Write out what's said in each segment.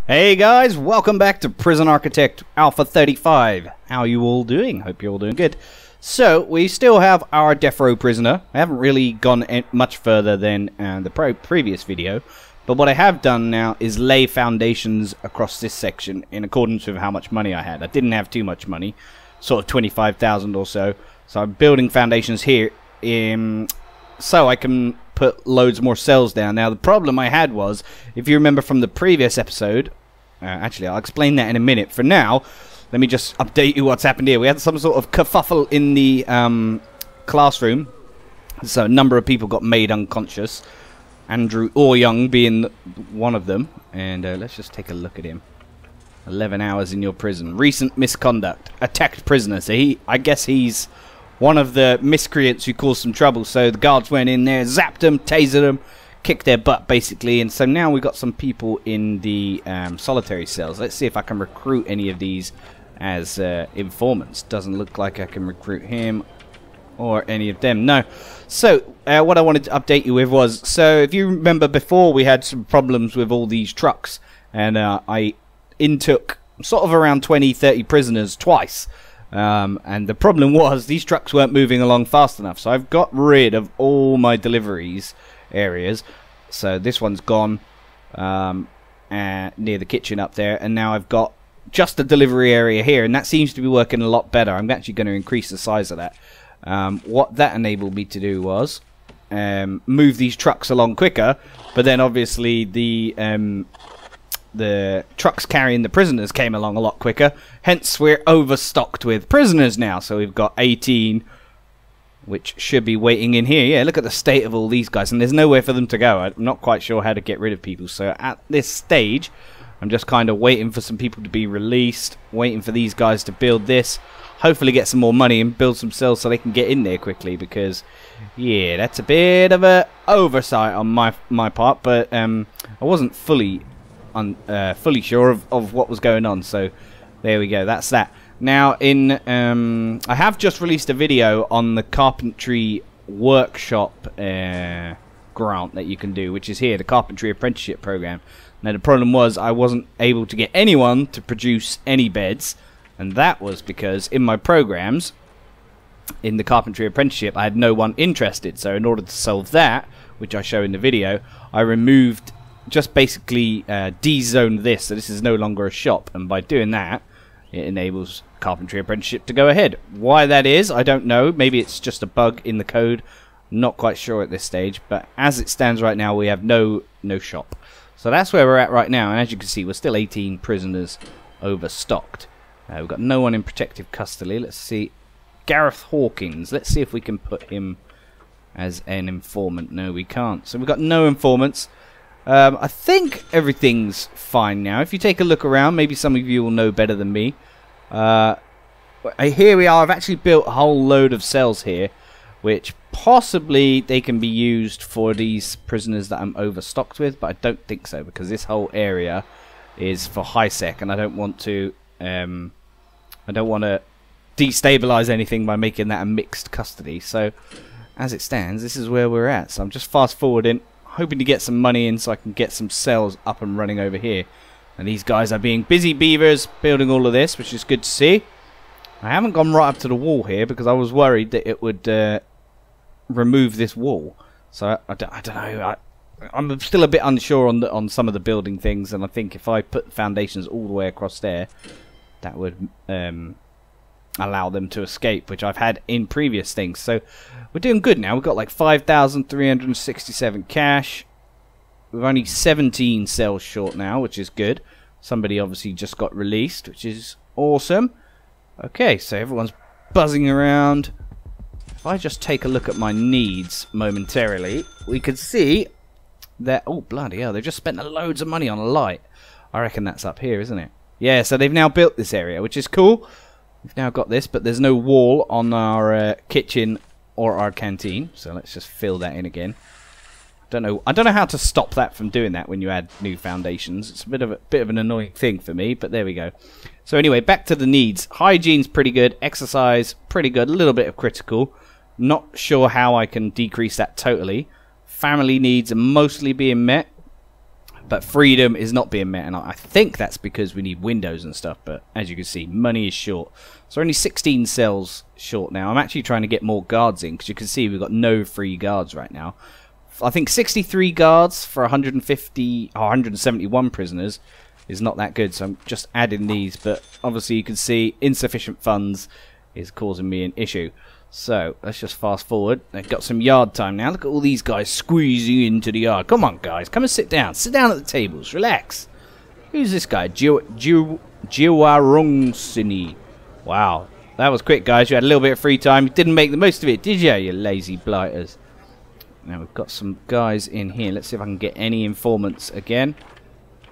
Hey guys, welcome back to Prison Architect Alpha 35. How are you all doing? Hope you're all doing good. So, we still have our death row prisoner. I haven't really gone much further than the previous video. But what I have done now is lay foundations across this section in accordance with how much money I had. I didn't have too much money, sort of 25,000 or so. So I'm building foundations here so I can put loads more cells down. Now the problem I had was, if you remember from the previous episode, actually I'll explain that in a minute. For now, let me just update you what's happened here. We had some sort of kerfuffle in the classroom, so a number of people got made unconscious, Andrew Young being one of them. And let's just take a look at him. 11 hours in your prison, recent misconduct, attacked prisoner. So I guess he's one of the miscreants who caused some trouble. So the guards went in there, zapped them, tasered them, kicked their butt basically. And so now we've got some people in the solitary cells. Let's see if I can recruit any of these as informants. Doesn't look like I can recruit him or any of them. No. So what I wanted to update you with was, so if you remember before, we had some problems with all these trucks, and I intook sort of around 20-30 prisoners twice. And the problem was these trucks weren't moving along fast enough, so I've got rid of all my deliveries areas. So this one's gone near the kitchen up there, and now I've got just a delivery area here, and that seems to be working a lot better. I'm actually going to increase the size of that. What that enabled me to do was move these trucks along quicker, but then obviously the trucks carrying the prisoners came along a lot quicker, hence we're overstocked with prisoners now. So we've got 18 which should be waiting in here. Yeah, look at the state of all these guys, and there's nowhere for them to go. I'm not quite sure how to get rid of people, so at this stage I'm just kind of waiting for some people to be released, waiting for these guys to build this, hopefully get some more money and build some cells so they can get in there quickly, because yeah, that's a bit of a oversight on my part, but I wasn't fully sure of what was going on. So there we go, that's that. Now I have just released a video on the carpentry workshop grant that you can do, which is here, the carpentry apprenticeship program. Now the problem was I wasn't able to get anyone to produce any beds, and that was because in my programs in the carpentry apprenticeship I had no one interested. So in order to solve that, which I show in the video, I removed, just basically de-zoned this, so this is no longer a shop, and by doing that it enables carpentry apprenticeship to go ahead. Why that is, I don't know. Maybe it's just a bug in the code, not quite sure at this stage, but as it stands right now we have no shop. So that's where we're at right now, and as you can see we're still 18 prisoners overstocked. We've got no one in protective custody. Let's see, Gareth Hawkins, let's see if we can put him as an informant. No, we can't. So we've got no informants. I think everything's fine now. If you take a look around, maybe some of you will know better than me. Here we are. I've actually built a whole load of cells here, which possibly they can be used for these prisoners that I'm overstocked with, but I don't think so, because this whole area is for high sec, and I don't want to destabilize anything by making that a mixed custody. So as it stands, this is where we're at. So I'm just fast forwarding, hoping to get some money in so I can get some cells up and running over here. And these guys are being busy beavers building all of this, which is good to see. I haven't gone right up to the wall here because I was worried that it would remove this wall. So I don't know. I'm still a bit unsure on some of the building things, and I think if I put foundations all the way across there, that would allow them to escape, which I've had in previous things. So we're doing good now. We've got like 5,367 cash. We're only 17 cells short now, which is good. Somebody obviously just got released, which is awesome. Okay, so everyone's buzzing around. If I just take a look at my needs momentarily, we can see that, oh bloody hell, they've just spent loads of money on a light. I reckon that's up here, isn't it? Yeah, so they've now built this area, which is cool. We've now got this, but there's no wall on our kitchen or our canteen, so let's just fill that in again. I don't know how to stop that from doing that when you add new foundations. It's a bit of an annoying thing for me, but there we go. So anyway, back to the needs. Hygiene's pretty good, exercise pretty good, a little bit of critical. Not sure how I can decrease that totally. Family needs are mostly being met. But freedom is not being met, and I think that's because we need windows and stuff. But as you can see, money is short. So only 16 cells short now. I'm actually trying to get more guards in, because you can see we've got no free guards right now. I think 63 guards for 150 or 171 prisoners is not that good, so I'm just adding these. But obviously you can see insufficient funds is causing me an issue. So let's just fast forward. They've got some yard time now. Look at all these guys squeezing into the yard. Come on, guys, come and sit down. Sit down at the tables. Relax. Who's this guy? Jiwarungsini. Wow, that was quick, guys. You had a little bit of free time. You didn't make the most of it, did you, you lazy blighters? Now we've got some guys in here. Let's see if I can get any informants again.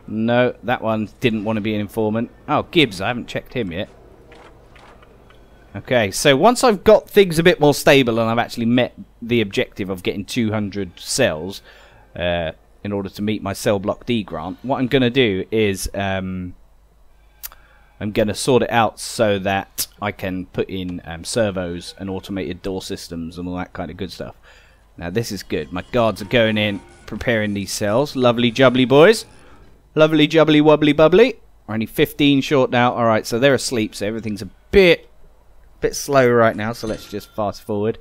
No, that one didn't want to be an informant. Oh, Gibbs, I haven't checked him yet. Okay, so once I've got things a bit more stable and I've actually met the objective of getting 200 cells in order to meet my cell block D grant, what I'm going to do is I'm going to sort it out so that I can put in servos and automated door systems and all that kind of good stuff. Now this is good. My guards are going in, preparing these cells. Lovely jubbly, boys. Lovely jubbly wobbly bubbly. We're only 15 short now. Alright, so they're asleep, so everything's a bit slow right now, so let's just fast forward.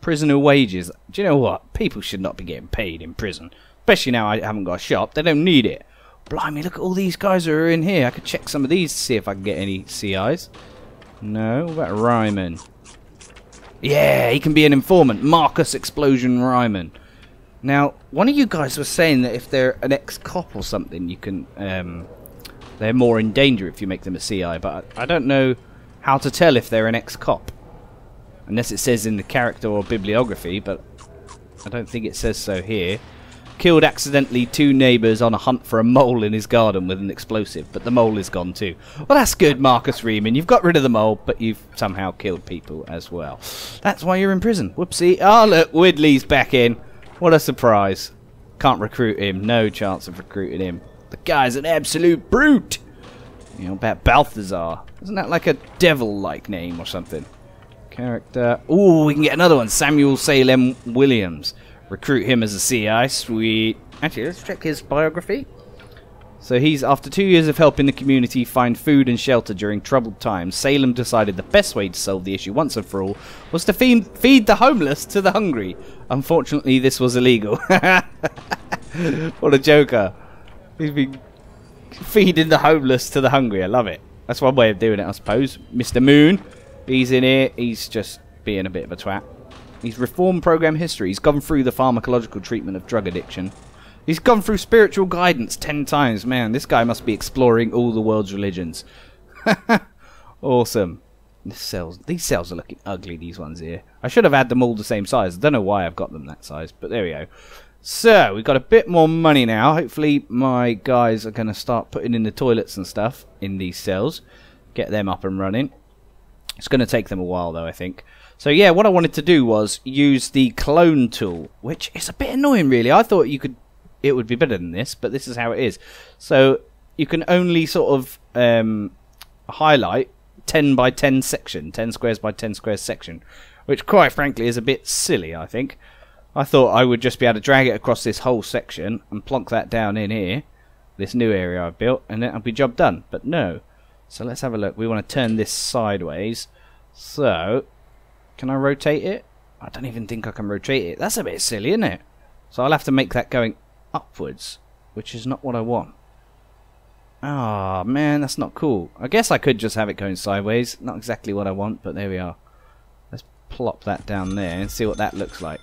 Prisoner wages. Do you know what? People should not be getting paid in prison. Especially now I haven't got a shop. They don't need it. Blimey, look at all these guys who are in here. I could check some of these to see if I can get any CIs. No, what about Ryman? Yeah, he can be an informant. Marcus Explosion Ryman. Now, one of you guys was saying that if they're an ex-cop or something, you can they're more in danger if you make them a CI, but I don't know how to tell if they're an ex-cop. Unless it says in the character or bibliography, but I don't think it says so here. Killed accidentally 2 neighbours on a hunt for a mole in his garden with an explosive, but the mole is gone too. Well, that's good, Marcus Riemann. You've got rid of the mole, but you've somehow killed people as well. That's why you're in prison. Whoopsie. Oh, look, Widley's back in. What a surprise. Can't recruit him. No chance of recruiting him. The guy's an absolute brute. You know about Balthazar. Isn't that like a devil-like name or something? Character. Ooh, we can get another one. Samuel Salem Williams. Recruit him as a CI. Sweet. Actually, let's check his biography. So he's, after 2 years of helping the community find food and shelter during troubled times, Salem decided the best way to solve the issue once and for all was to feed the homeless to the hungry. Unfortunately, this was illegal. What a joker. He's been feeding the homeless to the hungry. I love it. That's one way of doing it, I suppose. Mr. Moon, he's in here. He's just being a bit of a twat. He's reformed program history. He's gone through the pharmacological treatment of drug addiction. He's gone through spiritual guidance 10 times. Man, this guy must be exploring all the world's religions. Awesome. These cells are looking ugly, these ones here. I should have had them all the same size. I don't know why I've got them that size, but there we go. So, we've got a bit more money now. Hopefully my guys are going to start putting in the toilets and stuff in these cells. Get them up and running. It's going to take them a while, though, I think. So, yeah, what I wanted to do was use the clone tool, which is a bit annoying, really. I thought it would be better than this, but this is how it is. So, you can only sort of highlight 10 by 10 section, 10 squares by 10 squares section, which, quite frankly, is a bit silly, I think. I thought I would just be able to drag it across this whole section and plonk that down in here, this new area I've built, and then it'll be job done. But no. So let's have a look. We want to turn this sideways. So, can I rotate it? I don't even think I can rotate it. That's a bit silly, isn't it? So I'll have to make that going upwards, which is not what I want. Ah, man, that's not cool. I guess I could just have it going sideways. Not exactly what I want, but there we are. Let's plop that down there and see what that looks like.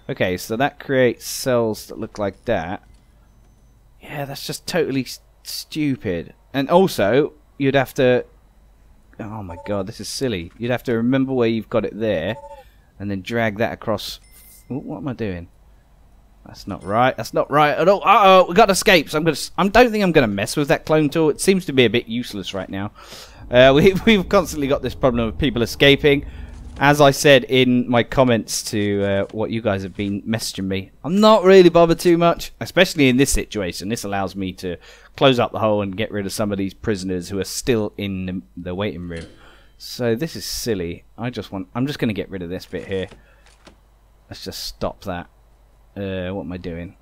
Okay, so that creates cells that look like that. Yeah, that's just totally stupid. And also, you'd have to... Oh my god, this is silly. You'd have to remember where you've got it there, and then drag that across... Ooh, what am I doing? That's not right. That's not right at all. Uh-oh, we got escapes. I don't think I'm going to mess with that clone tool. It seems to be a bit useless right now. We've constantly got this problem of people escaping. As I said in my comments to what you guys have been messaging me, I'm not really bothered too much, especially in this situation. This allows me to close up the hole and get rid of some of these prisoners who are still in the waiting room. So this is silly. I'm just going to get rid of this bit here. Let's just stop that. What am I doing?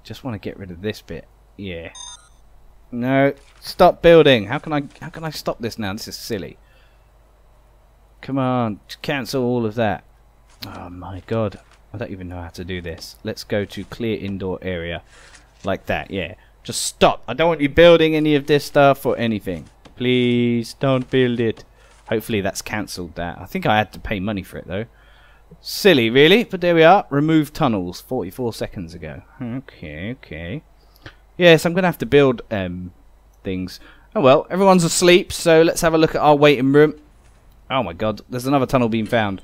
Just want to get rid of this bit. Yeah. No, stop building. How can I stop this now? This is silly. Come on, cancel all of that. Oh my god. I don't even know how to do this. Let's go to clear indoor area. Like that, yeah. Just stop. I don't want you building any of this stuff or anything. Please don't build it. Hopefully that's cancelled that. I think I had to pay money for it though. Silly, really? But there we are. Remove tunnels 44 seconds ago. Okay, okay. Yes, I'm going to have to build things. Oh well, everyone's asleep, so let's have a look at our waiting room. Oh my god, there's another tunnel being found.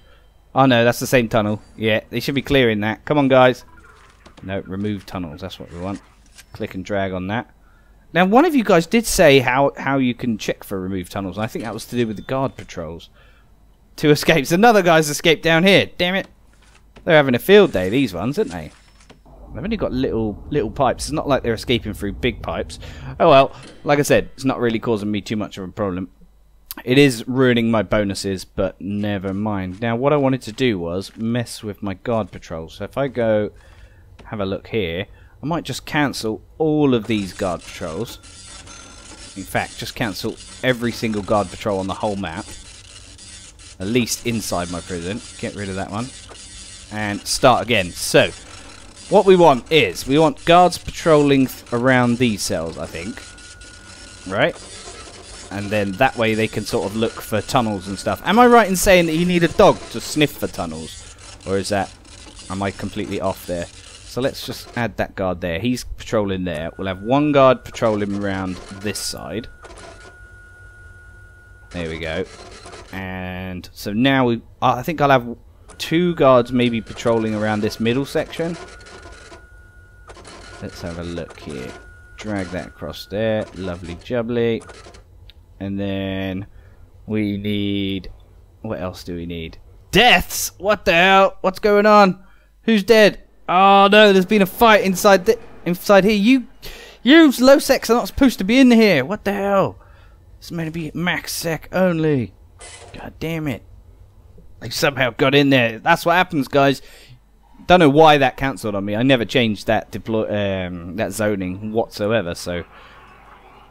Oh no, that's the same tunnel. Yeah, they should be clearing that. Come on, guys. No, remove tunnels. That's what we want. Click and drag on that. Now, one of you guys did say how you can check for remove tunnels. And I think that was to do with the guard patrols. 2 escapes. Another guy's escaped down here. Damn it. They're having a field day, these ones, aren't they? They've only got little pipes. It's not like they're escaping through big pipes. Oh well, like I said, it's not really causing me too much of a problem. It is ruining my bonuses, but never mind. Now, what I wanted to do was mess with my guard patrols. So if I go have a look here, I might just cancel all of these guard patrols. In fact, just cancel every single guard patrol on the whole map. At least inside my prison. Get rid of that one. And start again. So, what we want is, we want guards patrolling around these cells, I think. Right? And then that way they can sort of look for tunnels and stuff. Am I right in saying that you need a dog to sniff for tunnels? Or is that... am I completely off there? So let's just add that guard there. He's patrolling there. We'll have one guard patrolling around this side. There we go. And so now we... I think I'll have 2 guards maybe patrolling around this middle section. Let's have a look here. Drag that across there. Lovely jubbly. And then we need... what else do we need? Deaths! What the hell? What's going on? Who's dead? Oh no, there's been a fight inside here. You low sex are not supposed to be in here. What the hell? It's meant to be max sec only. God damn it. They somehow got in there. That's what happens, guys. Don't know why that cancelled on me. I never changed that that zoning whatsoever, so...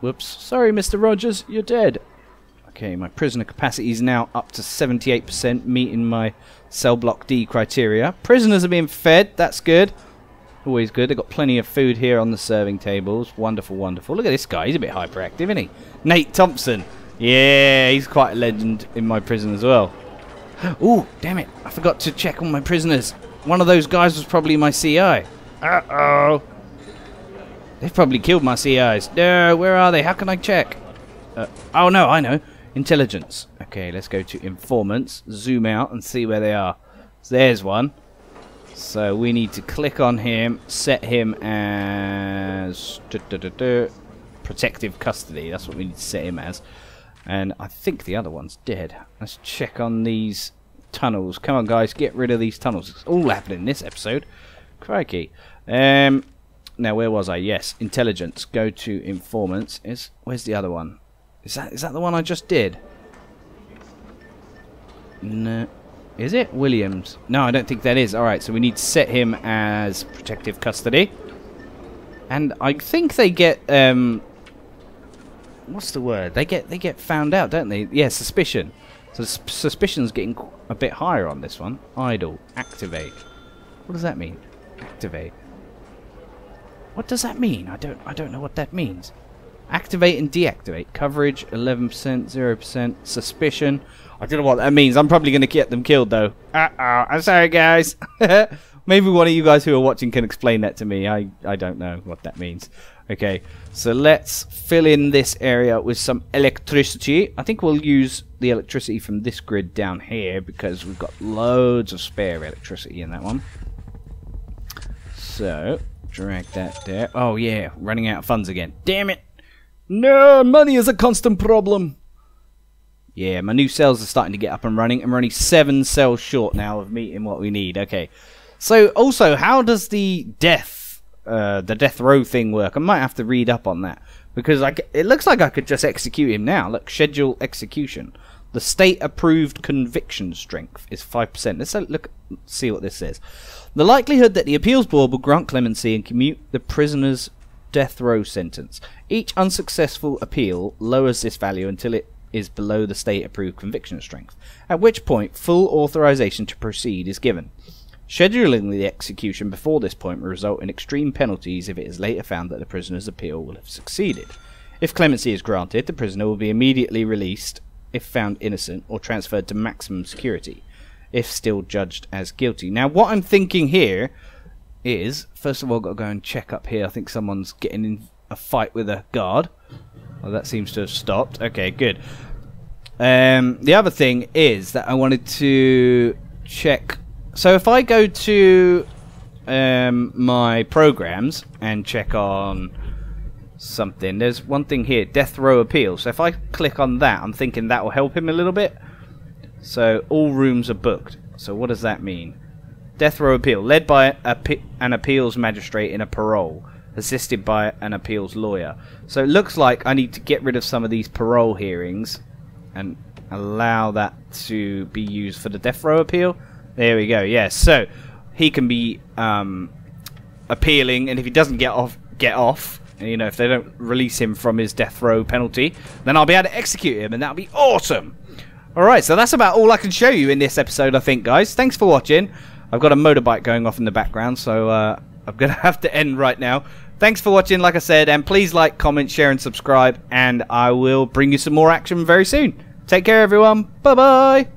whoops. Sorry, Mr. Rogers, you're dead. Okay, my prisoner capacity is now up to 78%, meeting my cell block D criteria. Prisoners are being fed. That's good. Always good. They've got plenty of food here on the serving tables. Wonderful, wonderful. Look at this guy. He's a bit hyperactive, isn't he? Nate Thompson. Yeah, he's quite a legend in my prison as well. Ooh, damn it. I forgot to check on my prisoners. One of those guys was probably my CI. Uh-oh. They've probably killed my CIs. No, where are they? How can I check? Oh, no, I know. Intelligence. Okay, let's go to informants. Zoom out and see where they are. So there's one. So we need to click on him, set him as protective custody. That's what we need to set him as. And I think the other one's dead. Let's check on these tunnels. Come on, guys, get rid of these tunnels. It's all happening in this episode. Crikey. Now, where was I? Yes, intelligence. Go to informants. Where's the other one? Is that the one I just did? No. Is it? Williams. No, I don't think that is. Alright, so we need to set him as protective custody. And I think they get... what's the word? They get found out, don't they? Yeah, suspicion. So suspicion's getting a bit higher on this one. Idle. Activate. What does that mean? Activate. What does that mean? I don't know what that means. Activate and deactivate. Coverage 11%, 0%. Suspicion. I don't know what that means. I'm probably going to get them killed though. I'm sorry, guys. Maybe one of you guys who are watching can explain that to me. I don't know what that means. Okay, so let's fill in this area with some electricity. I think we'll use the electricity from this grid down here because we've got loads of spare electricity in that one. So, drag that there. Oh yeah, running out of funds again. Damn it! No, money is a constant problem. Yeah, my new cells are starting to get up and running. And we're only 7 cells short now of meeting what we need. Okay. So, also, how does the death row thing work? I might have to read up on that. Because it looks like I could just execute him now. Look, schedule execution. The state-approved conviction strength is 5%. Let's see what this says. The likelihood that the appeals board will grant clemency and commute the prisoner's death row sentence. Each unsuccessful appeal lowers this value until it is below the state-approved conviction strength, at which point full authorization to proceed is given. Scheduling the execution before this point will result in extreme penalties if it is later found that the prisoner's appeal will have succeeded. If clemency is granted, the prisoner will be immediately released if found innocent, or transferred to maximum security if still judged as guilty. Now, what I'm thinking here is, first of all, I've got to go and check up here. I think someone's getting in a fight with a guard. Well, that seems to have stopped. Okay, good. The other thing is that I wanted to check. So if I go to my programs and check on something, there's one thing here, death row appeal. So if I click on that, I'm thinking that will help him a little bit. So all rooms are booked. So what does that mean? Death row appeal, led by an appeals magistrate in a parole, assisted by an appeals lawyer. So it looks like I need to get rid of some of these parole hearings and allow that to be used for the death row appeal. There we go. Yes. So he can be appealing, and if he doesn't get off. You know, if they don't release him from his death row penalty, then I'll be able to execute him, and that'll be awesome. Alright, so that's about all I can show you in this episode, I think, guys. Thanks for watching. I've got a motorbike going off in the background, so I'm going to have to end right now. Thanks for watching, like I said, and please like, comment, share, and subscribe, and I will bring you some more action very soon. Take care, everyone. Bye-bye.